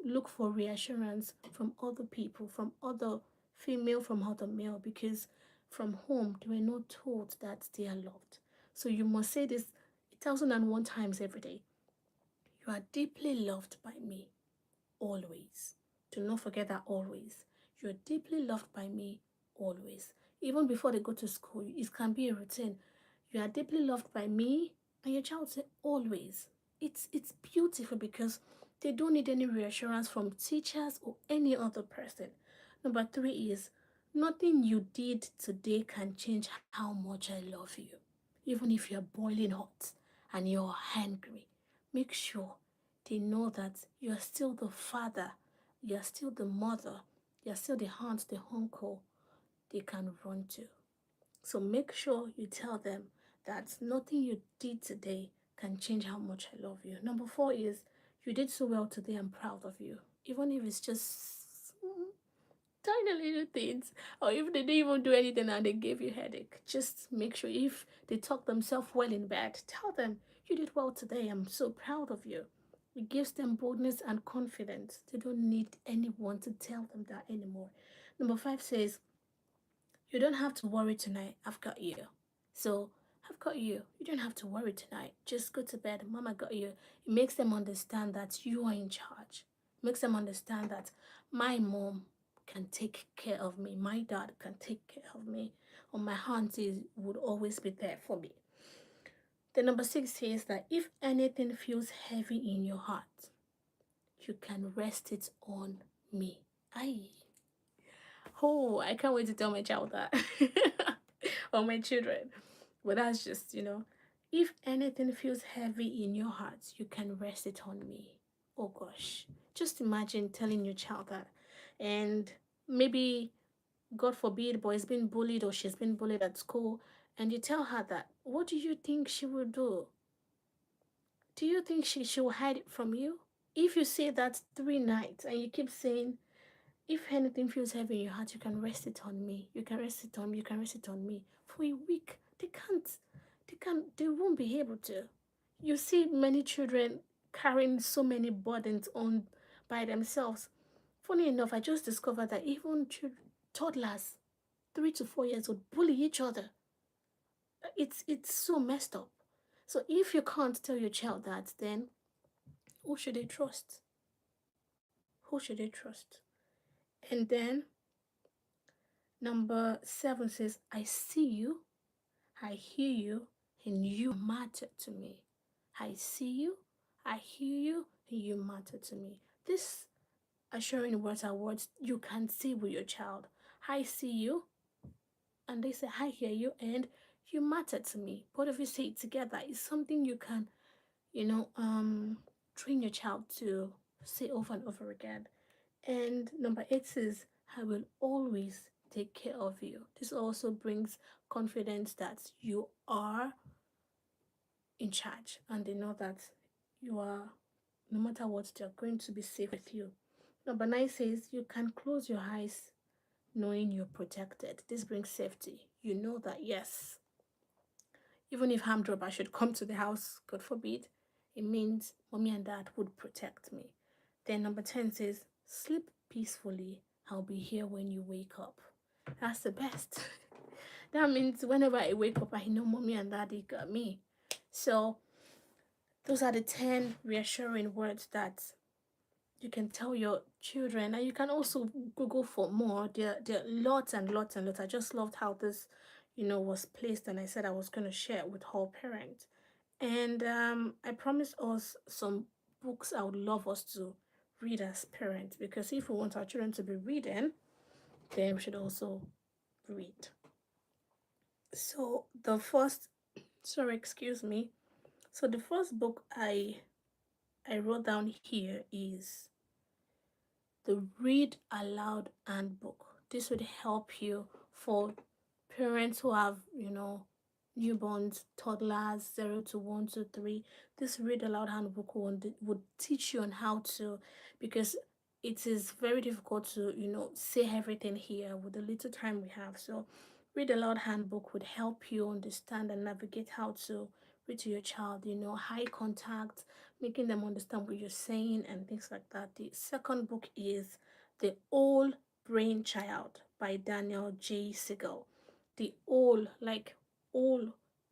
look for reassurance from other people, from other female, from other male, because from home they were not told that they are loved. So you must say this 1,001 times every day. You are deeply loved by me always. Do not forget that always. You're deeply loved by me always. Even before they go to school, it can be a routine. You are deeply loved by me, and your child say always. It's beautiful because they don't need any reassurance from teachers or any other person. Number three is nothing you did today can change how much I love you. Even if you're boiling hot and you're hungry, make sure they know that you're still the father, you're still the mother, you're still the aunt, the uncle they can run to. So make sure you tell them that nothing you did today can change how much I love you. Number four is you did so well today, I'm proud of you. Even if it's just tiny little things, or if they didn't even do anything and they gave you headache, just make sure if they talk themselves well in bed, tell them you did well today, I'm so proud of you. It gives them boldness and confidence. They don't need anyone to tell them that anymore. Number five says you don't have to worry tonight, I've got you. So I've got you, you don't have to worry tonight, just go to bed, mama got you. It makes them understand that you are in charge. It makes them understand that my mom can take care of me, my dad can take care of me, or my aunties would always be there for me. The number six says that if anything feels heavy in your heart, you can rest it on me. Aye. Oh, I can't wait to tell my child that. Or my children. But that's just, if anything feels heavy in your heart, you can rest it on me. Oh gosh. Just imagine telling your child that. And maybe, God forbid, boy's been bullied or she's been bullied at school, and you tell her that. What do you think she will do? Do you think she will hide it from you? If you say that 3 nights and you keep saying, If anything feels heavy in your heart, you can rest it on me. You can rest it on me. You can rest it on me. For a week, they can't. They won't be able to. You see many children carrying so many burdens on by themselves. Funny enough, I just discovered that even toddlers, 3 to 4 years old, bully each other. It's so messed up. So if you can't tell your child that, then who should they trust? Who should they trust? And then number 7 says, I see you, I hear you, and you matter to me. I see you, I hear you, and you matter to me. This assuring words are words you can say with your child. I see you, and they say, I hear you, and you matter to me. Both of you say it together. It's something you can, you know, train your child to say over and over again. And number 8 says, I will always take care of you. This also brings confidence that you are in charge and they know that you are, no matter what, they're going to be safe with you. Number 9 says, you can close your eyes knowing you're protected. This brings safety. You know that, yes, even if harm robber should come to the house, God forbid, it means mommy and dad would protect me. Then number 10 says, sleep peacefully. I'll be here when you wake up. That's the best. That means whenever I wake up, I know mommy and daddy got me. So those are the 10 reassuring words that you can tell your children, and you can also Google for more. There are lots and lots and lots. I just loved how this, was placed, and I said I was going to share it with all parents. And I promised us some books I would love us to read as parents, because if we want our children to be reading, then we should also read. So the first, sorry, excuse me. So the first book I wrote down here is the Read Aloud Handbook. This would help you for parents who have, newborns, toddlers, 0 to 1 to 3. This Read Aloud Handbook would teach you on how to, because it is very difficult to, say everything here with the little time we have. So Read Aloud Handbook would help you understand and navigate how to read to your child, high contact, making them understand what you're saying and things like that. The second book is The Whole Brain Child by Daniel J. Siegel. The whole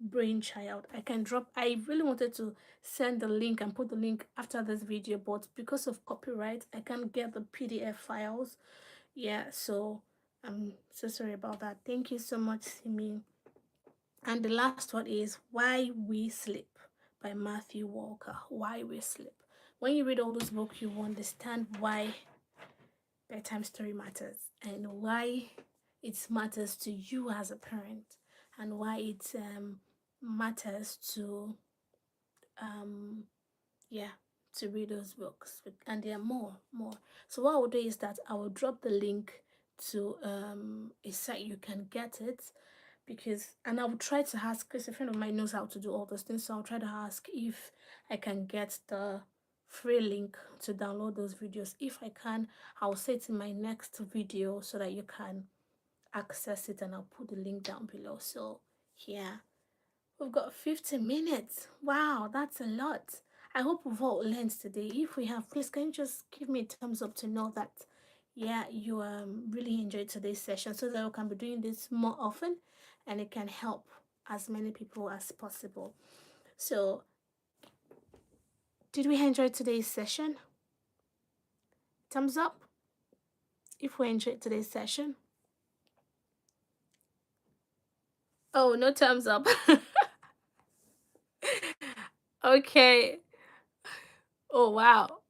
brain child. I really wanted to send the link and put the link after this video, but because of copyright, I can't get the PDF files. Yeah, so I'm so sorry about that. Thank you so much, Simi. And the last one is Why We Sleep by Matthew Walker. Why We Sleep. When you read all those books, you will understand why bedtime story matters and why it matters to you as a parent, and why it matters to um yeah to read those books. And there are more. So what I will do is that I will drop the link to a site you can get it, because, and I will try to ask, because a friend of mine knows how to do all those things, so I'll try to ask if I can get the free link to download those videos. If I can, I'll say it in my next video so that you can access it, and I'll put the link down below. So yeah, we've got 50 minutes. Wow, that's a lot. I hope we've all learned today. If we have, please can you just give me a thumbs up to know that, yeah, you really enjoyed today's session, so that we can be doing this more often and it can help as many people as possible. So did we enjoy today's session? Thumbs up if we enjoyed today's session. Oh, no thumbs up. Okay. Oh, wow.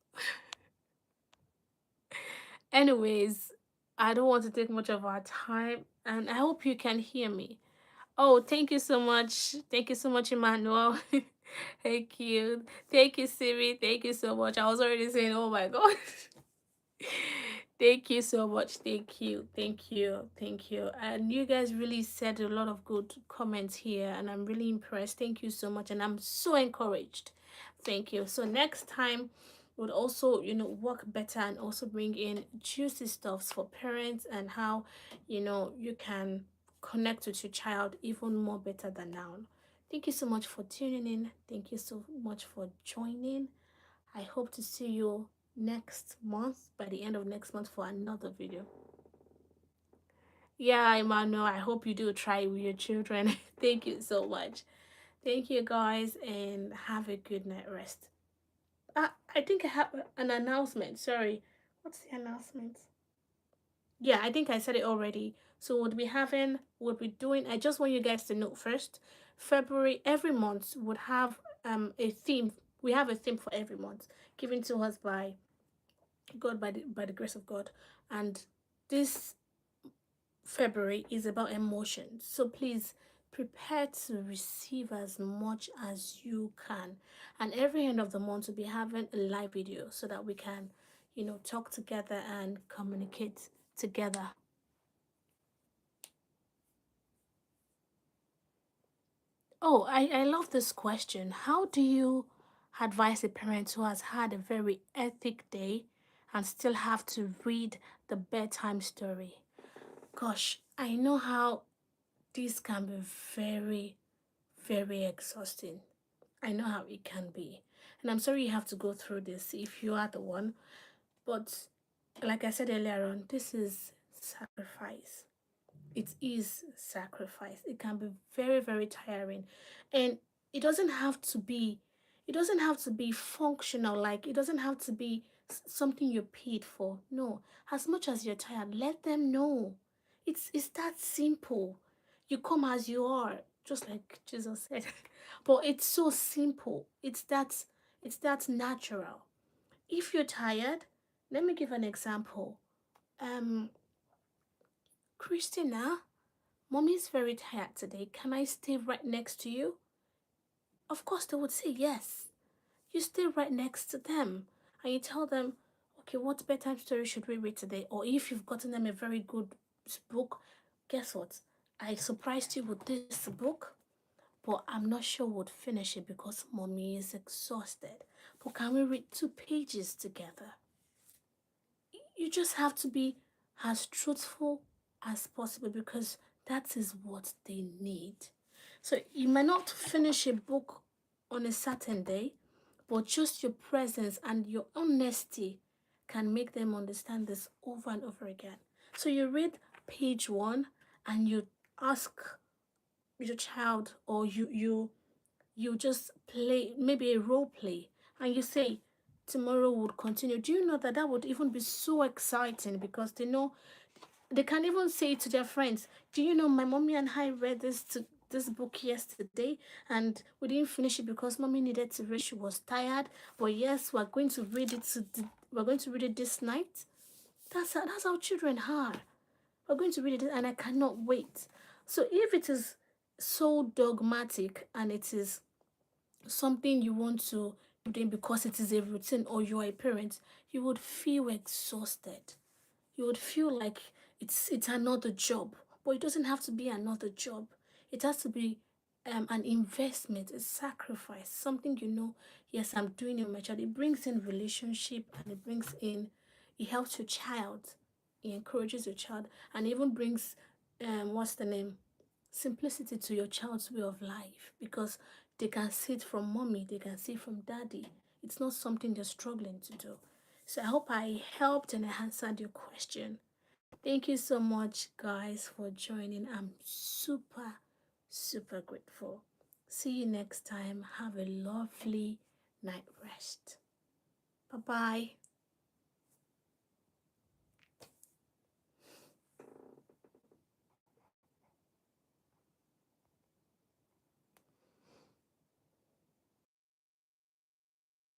Anyways, I don't want to take much of our time, and I hope you can hear me. Oh, thank you so much. Thank you so much, Emmanuel. Thank you. Thank you, Siri. Thank you so much. I was already saying, oh my God. Thank you so much. Thank you. Thank you. Thank you. And you guys really said a lot of good comments here, and I'm really impressed. Thank you so much. And I'm so encouraged. Thank you. So next time, would also, work better and also bring in juicy stuffs for parents and how, you can connect with your child even more better than now. Thank you so much for tuning in. Thank you so much for joining. I hope to see you next month, by the end of next month, for another video. Yeah, Emmanuel, I hope you do try with your children. Thank you so much. Thank you, guys, and have a good night rest. I think I have an announcement. Sorry. What's the announcement? Yeah, I think I said it already. So we'll be doing, I just want you guys to know first, February, every month would have a theme. We have a theme for every month given to us by God, by the grace of God. And this February is about emotions. So please prepare to receive as much as you can. And every end of the month we'll be having a live video so that we can, talk together and communicate together. Oh, I love this question. How do you advise a parent who has had a very hectic day and still have to read the bedtime story? Gosh, I know how this can be very, very exhausting. I know how it can be. And I'm sorry you have to go through this if you are the one. But like I said earlier on, this is sacrifice. It is sacrifice. It can be very, very tiring. And it doesn't have to be it doesn't have to be functional, like it doesn't have to be something you're paid for. No. As much as you're tired, let them know. It's that simple. You come as you are, just like Jesus said. But it's so simple. It's that natural. If you're tired, let me give an example. Um Christina, Mommy's very tired today. Can I stay right next to you? Of course, they would say yes. You stay right next to them and you tell them, okay, what bedtime story should we read today? Or if you've gotten them a very good book, guess what? I surprised you with this book, but I'm not sure we'll finish it because mommy is exhausted. But can we read 2 pages together? You just have to be as truthful as possible because that is what they need. So you might not finish a book on a certain day, but just your presence and your honesty can make them understand this over and over again. So you read page 1 and you ask your child, or you just play maybe a role play, and you say tomorrow would continue. Do you know that that would even be so exciting because they know they can even say to their friends, do you know my mommy and I read this book yesterday and we didn't finish it because mommy needed to read, she was tired, but yes, we're going to read it this night. That's how children are. We're going to read it and I cannot wait. So if it is so dogmatic and it is something you want to do because it is a routine or you are a parent, you would feel exhausted. You would feel like it's another job, but it doesn't have to be another job. It has to be an investment, a sacrifice, something yes, I'm doing it with my child. It brings in relationship and it helps your child, it encourages your child, and even brings what's the name, simplicity to your child's way of life because they can see it from mommy, they can see it from daddy. It's not something they're struggling to do. So I hope I helped and I answered your question. Thank you so much, guys, for joining. I'm super, super grateful. See you next time. Have a lovely night rest. Bye bye.